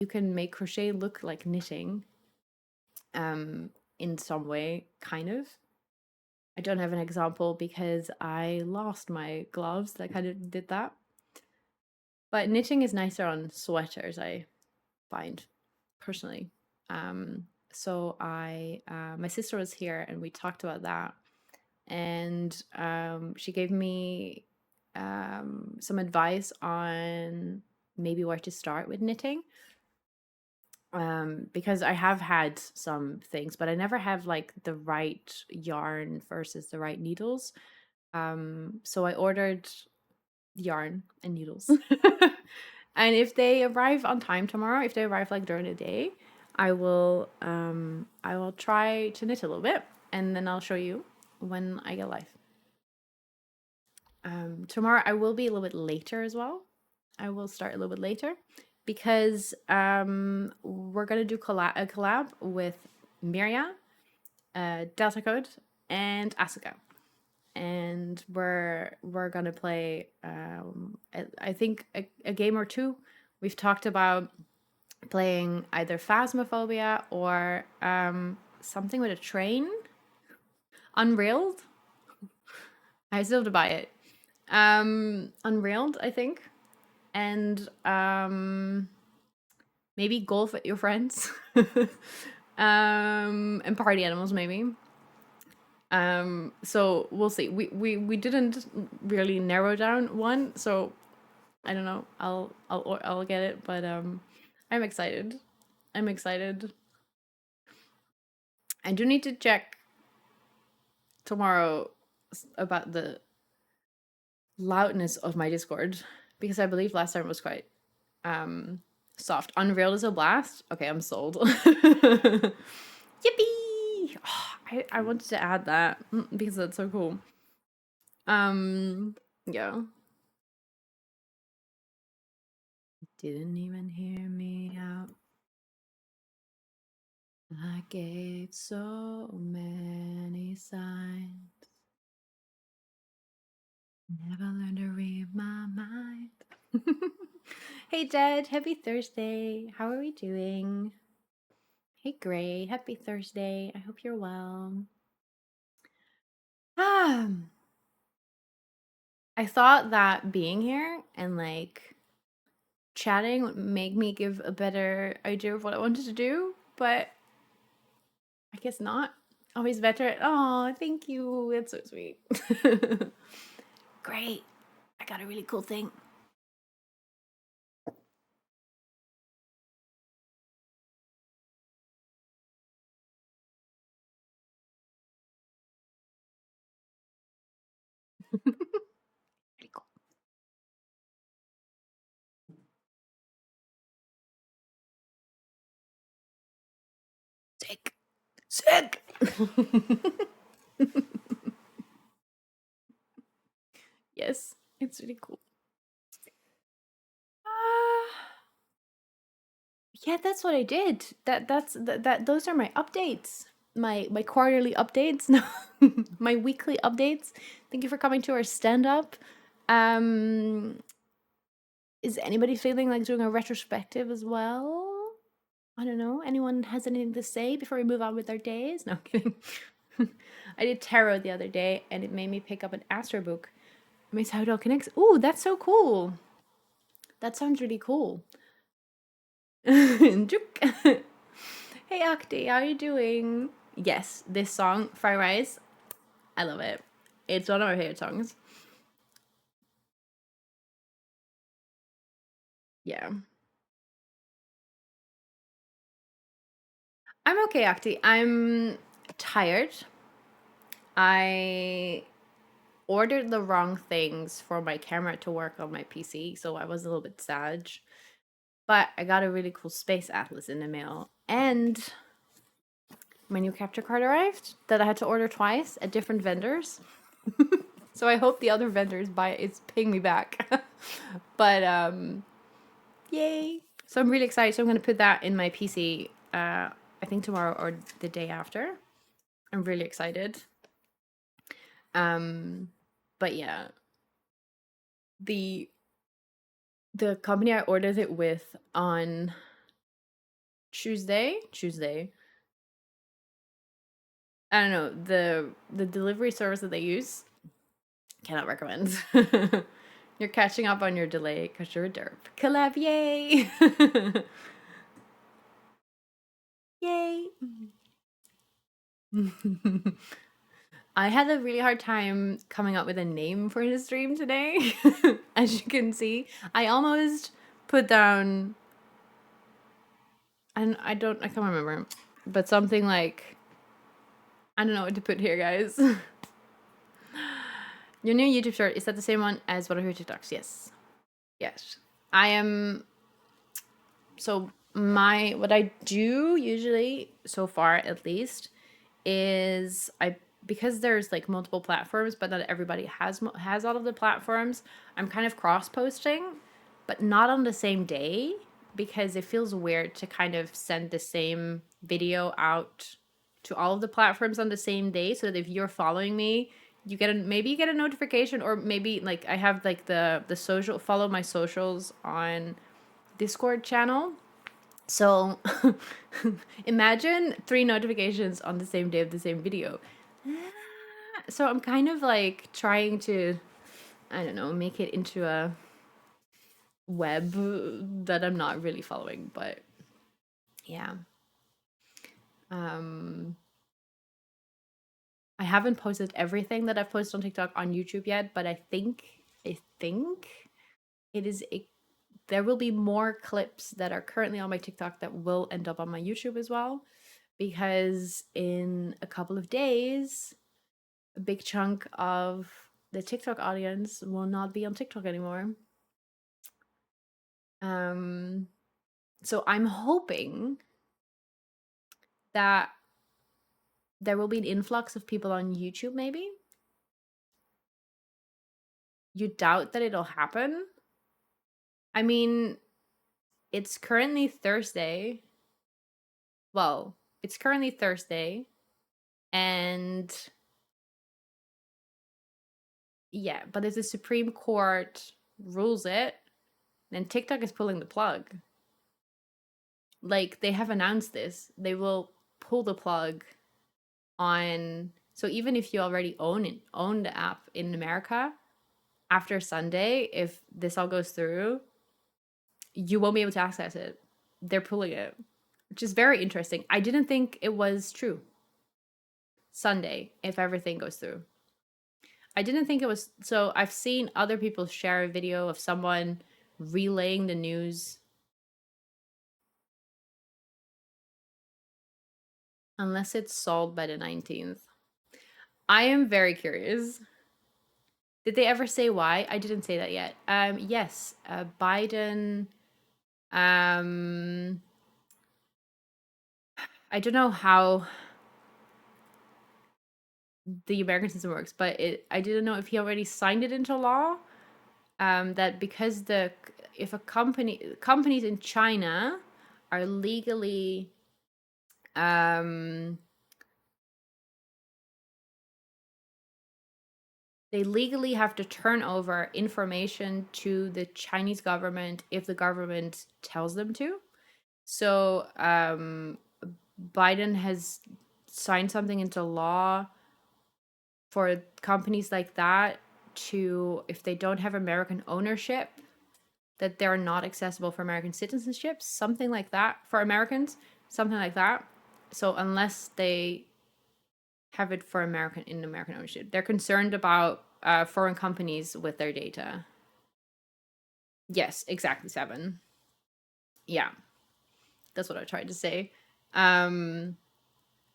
you can make crochet look like knitting in some way, kind of. I don't have an example because I lost my gloves that kind of did that. But knitting is nicer on sweaters, I find, personally. So my sister was here and we talked about that, and she gave me some advice on maybe where to start with knitting. Because I have had some things, but I never have like the right yarn versus the right needles. So I ordered yarn and needles. And if they arrive on time tomorrow, if they arrive like during the day, I will try to knit a little bit, and then I'll show you when I get live. Tomorrow I will be a little bit later as well. I will start a little bit later because we're gonna do a collab with Miria, Delta Code, and Asuka, and we're gonna play I think a game or two. We've talked about playing either Phasmophobia or something with a train, Unrailed. I still have to buy it. Unrailed, I think, and maybe golf with your friends, and party animals maybe. So we'll see. We didn't really narrow down one, so I don't know. I'll get it, but I'm excited. I'm excited. I do need to check tomorrow about the loudness of my Discord, because I believe last time it was quite soft. Unveiled is a blast. Okay, I'm sold. Yippee! Oh, I wanted to add that because that's so cool. Yeah. Didn't even hear me out. I gave so many signs. Never learned to read my mind. Hey Jed, happy Thursday. How are we doing? Hey Gray, happy Thursday. I hope you're well. I thought that being here and like chatting would make me give a better idea of what I wanted to do, but I guess not. Always better. Oh, thank you. That's so sweet. Great. I got a really cool thing. Pretty cool. Sick. Sick. Yes, it's really cool. Yeah, that's what I did. That those are my updates. My quarterly updates. No, my weekly updates. Thank you for coming to our stand up. Um is anybody feeling like doing a retrospective as well? I don't know. Anyone has anything to say before we move on with our days? No, I'm kidding. I did tarot the other day and it made me pick up an astro book. It makes how it all connects. Ooh, that's so cool. That sounds really cool. Juk. Hey Akti, how are you doing? Yes, this song, Fried Rice, I love it. It's one of my favorite songs. Yeah. I'm okay, Akti. I'm tired. I ordered the wrong things for my camera to work on my PC, so I was a little bit sad. But I got a really cool space atlas in the mail, and my new capture card arrived that I had to order twice at different vendors. So I hope the other vendors it's paying me back. But yay. So I'm really excited. So I'm going to put that in my PC I think tomorrow or the day after. I'm really excited. But yeah. The company I ordered it with on Tuesday. I don't know, the delivery service that they use, cannot recommend. You're catching up on your delay because you're a derp. Collab, yay! Yay! I had a really hard time coming up with a name for the stream today. As you can see, I almost put down, and I can't remember, but something like, I don't know what to put here, guys. Your new YouTube short, is that the same one as what I heard TikToks? Yes. Yes. I am, so my, what I do usually, so far at least, is I, because there's like multiple platforms, but not everybody has all of the platforms. I'm kind of cross posting, but not on the same day, because it feels weird to kind of send the same video out to all of the platforms on the same day, so that if you're following me, you get a, maybe you get a notification, or maybe like I have like the social, follow my socials on Discord channel. So imagine 3 notifications on the same day of the same video. So I'm kind of like trying to, I don't know, make it into a web that I'm not really following, but yeah. Um I haven't posted everything that I've posted on TikTok on YouTube yet, but I think it is a, there will be more clips that are currently on my TikTok that will end up on my YouTube as well, because in a couple of days a big chunk of the TikTok audience will not be on TikTok anymore. Um, so I'm hoping that there will be an influx of people on YouTube, maybe. You doubt that it'll happen? I mean, it's currently Thursday. Well, it's currently Thursday, and yeah, but if the Supreme Court rules it, then TikTok is pulling the plug. Like, they have announced this. They will pull the plug on, so even if you already own the app in America, after Sunday, if this all goes through, you won't be able to access it. They're pulling it, which is very interesting. I didn't think it was true. Sunday, if everything goes through, I didn't think it was. So I've seen other people share a video of someone relaying the news, unless it's solved by the 19th. I am very curious. Did they ever say why? I didn't say that yet. Yes, Biden. Um, I don't know how the American system works, but I didn't know if he already signed it into law. That because the, if a companies in China are legally, um, they legally have to turn over information to the Chinese government if the government tells them to. So Biden has signed something into law for companies like that to, if they don't have American ownership, that they're not accessible for American citizenship, something like that, for Americans, something like that. So unless they have it for American, in American ownership, they're concerned about foreign companies with their data. Yes, exactly, 7. Yeah, that's what I tried to say. Um,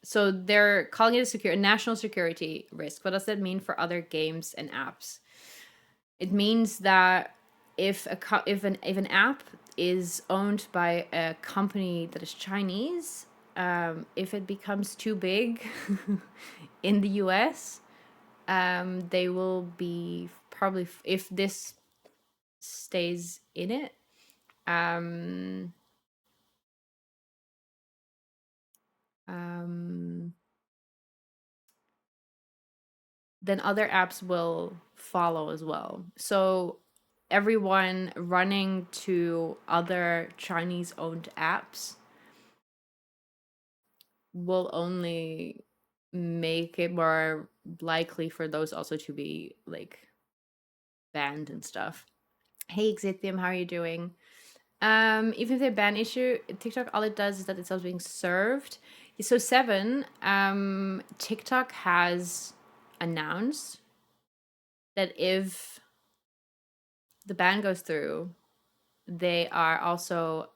so they're calling it a national security risk. What does that mean for other games and apps? It means that if an app is owned by a company that is Chinese, if it becomes too big in the US, they will be probably, if this stays in it, um, um, then other apps will follow as well. So everyone running to other Chinese owned apps will only make it more likely for those also to be like banned and stuff. Hey Xithium, how are you doing? Even if they ban issue, TikTok, all it does is that it stops being served. So seven, TikTok has announced that if the ban goes through, they are also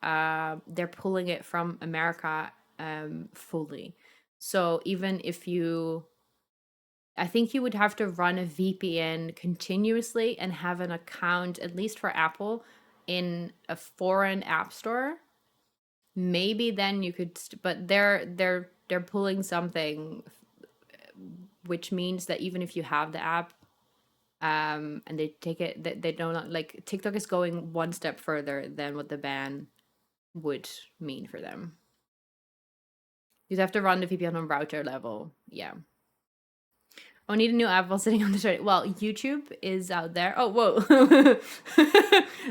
they're pulling it from America fully. So even if you, I think you would have to run a VPN continuously and have an account, at least for Apple, in a foreign app store. Maybe then you could, but they're pulling something, which means that even if you have the app, and they take it, they don't like TikTok is going one step further than what the ban would mean for them. You'd have to run the VPN on router level. Yeah. Oh, need a new app while sitting on the show. Well, YouTube is out there. Oh, whoa.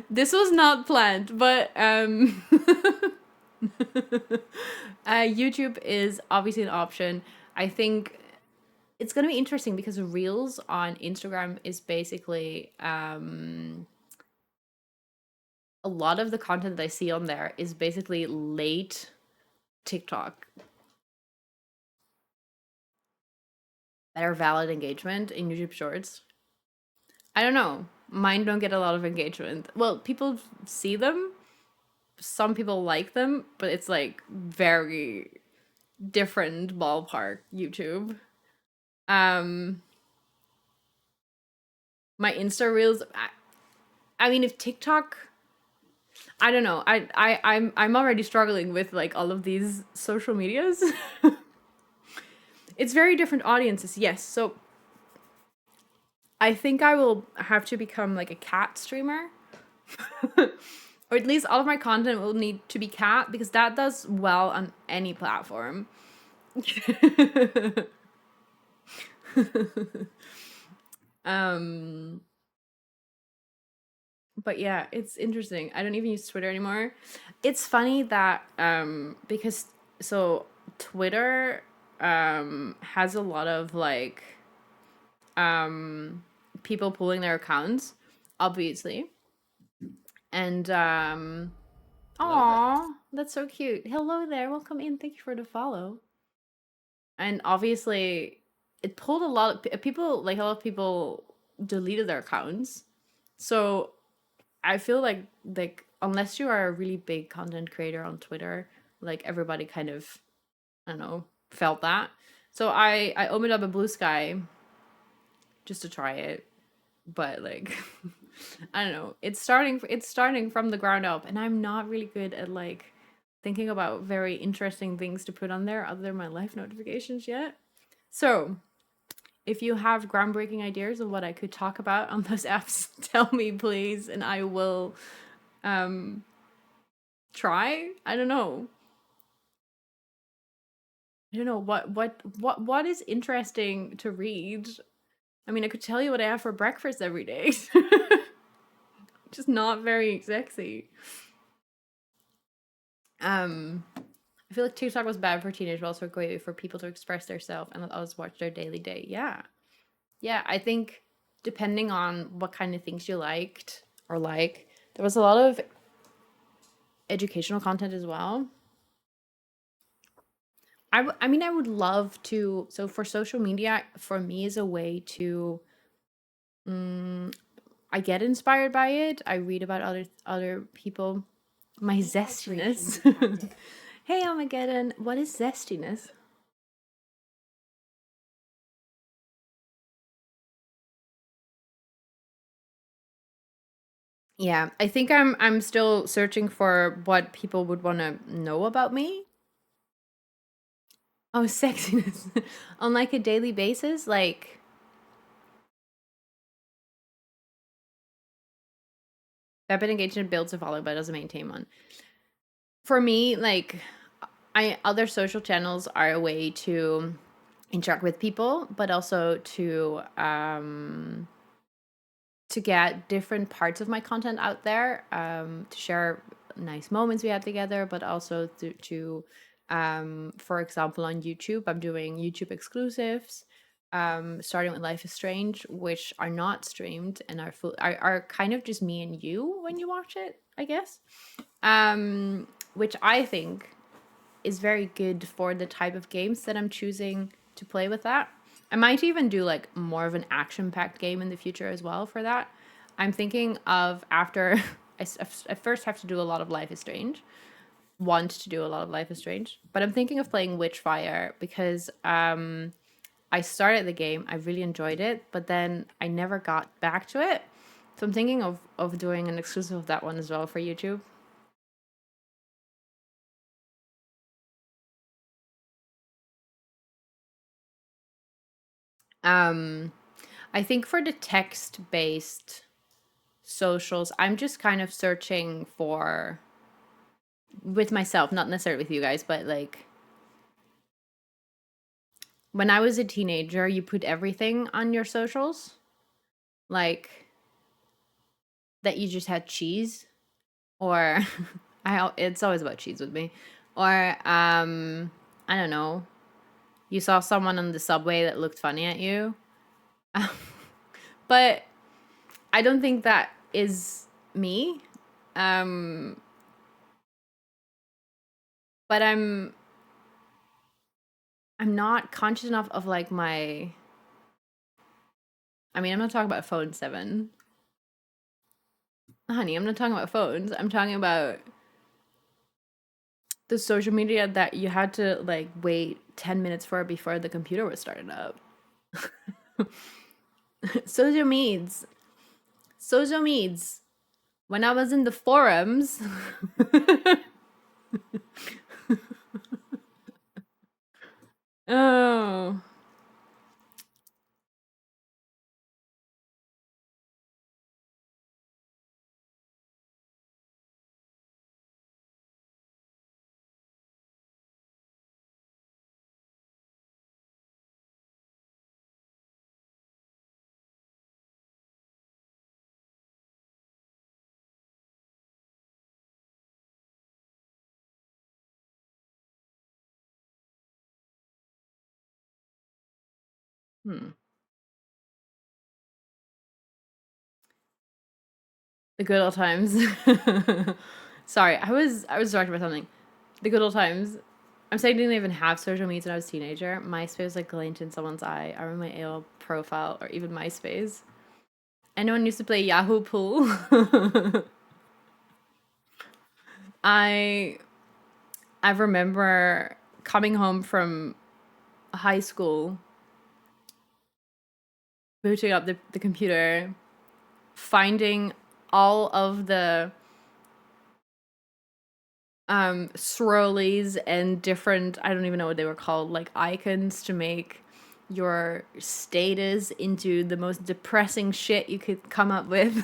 This was not planned, but YouTube is obviously an option. I think it's going to be interesting because Reels on Instagram is basically a lot of the content that I see on there is basically late TikTok. Better valid engagement in YouTube Shorts. I don't know. Mine don't get a lot of engagement. Well, people see them. Some people like them, but it's like very different ballpark YouTube. Um my Insta Reels, I mean if TikTok, I don't know. I'm already struggling with like all of these social medias. It's very different audiences. Yes. So I think I will have to become like a cat streamer. Or at least all of my content will need to be cat because that does well on any platform. um but yeah, it's interesting. I don't even use Twitter anymore. It's funny that because so Twitter has a lot of like people pulling their accounts, obviously. And aw, that's so cute. Hello there, welcome in. Thank you for the follow. And obviously, it pulled a lot of people. Like a lot of people deleted their accounts. So I feel like unless you are a really big content creator on Twitter, like everybody kind of, I don't know, felt that. So I opened up a Blue Sky just to try it, but like I don't know. It's starting from the ground up, and I'm not really good at like thinking about very interesting things to put on there other than my life notifications yet. So, if you have groundbreaking ideas of what I could talk about on those apps, tell me please, and I will try. I don't know. I don't know what is interesting to read. I mean, I could tell you what I have for breakfast every day. Just not very sexy. I feel like TikTok was bad for teenagers, but also great for people to express themselves and let others watch their daily day. Yeah. Yeah, I think depending on what kind of things you liked or like, there was a lot of educational content as well. I mean, I would love to. So for social media, for me, is a way to. I get inspired by it. I read about other people. My zestiness. Hey, Armageddon. What is zestiness? Yeah, I think I'm still searching for what people would want to know about me. Oh, sexiness on like a daily basis, like rapid engagement builds a following but doesn't maintain one. For me, like I other social channels are a way to interact with people, but also to get different parts of my content out there, to share nice moments we had together, but also to For example, on YouTube, I'm doing YouTube exclusives, starting with Life is Strange, which are not streamed and are kind of just me and you when you watch it, I guess. Which I think is very good for the type of games that I'm choosing to play with that. I might even do like more of an action-packed game in the future as well for that. I'm thinking of after I first have to do a lot of Life is Strange, want to do a lot of Life is Strange, but I'm thinking of playing Witchfire because I started the game, I really enjoyed it, but then I never got back to it. So I'm thinking of doing an exclusive of that one as well for YouTube. Um, I think for the text-based socials, I'm just kind of searching for with myself, not necessarily with you guys, but like when I was a teenager, you put everything on your socials, like that you just had cheese or it's always about cheese with me. Or I don't know, you saw someone on the subway that looked funny at you. But I don't think that is me. Um but I'm not conscious enough of like my I mean, I'm not talking about phone 7. Honey, I'm not talking about phones. I'm talking about the social media that you had to like wait 10 minutes for before the computer was started up. Social meds. Social meds. When I was in the forums. Oh. Hmm. The good old times. Sorry, I was distracted by something. The good old times. I'm saying I didn't even have social media when I was a teenager. MySpace was like glint in someone's eye. I remember my AOL profile or even MySpace. Anyone used to play Yahoo Pool. I I remember coming home from high school, booting up the computer, finding all of the swirlies and different, I don't even know what they were called, like icons to make your status into the most depressing shit you could come up with.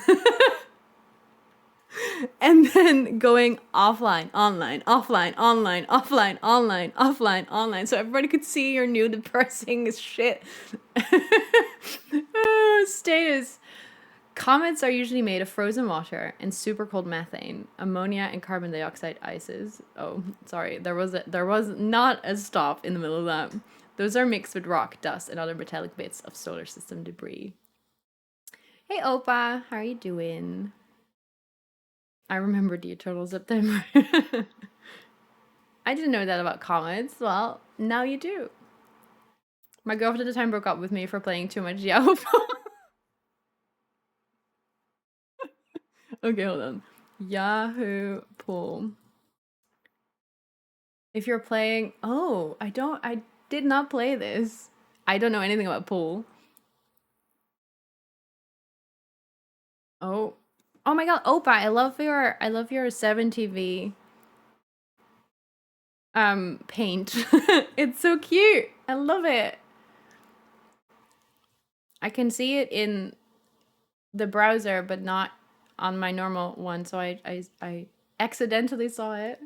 And then going offline, online, offline, online, offline, online, offline, online, so everybody could see your new depressing shit. Status. Comets are usually made of frozen water and super cold methane, ammonia, and carbon dioxide ices. Oh, sorry, there was not a stop in the middle of that. Those are mixed with rock, dust, and other metallic bits of solar system debris. Hey, Opa, how are you doing? I remember the Eternal September. I didn't know that about comets. Well, now you do. My girlfriend at the time broke up with me for playing too much Yahoo. Okay, hold on. Yahoo Pool. If you're playing, oh, I did not play this. I don't know anything about pool. Oh, oh my God, Opa, I love your 7TV paint. It's so cute. I love it. I can see it in the browser, but not on my normal one. So I accidentally saw it.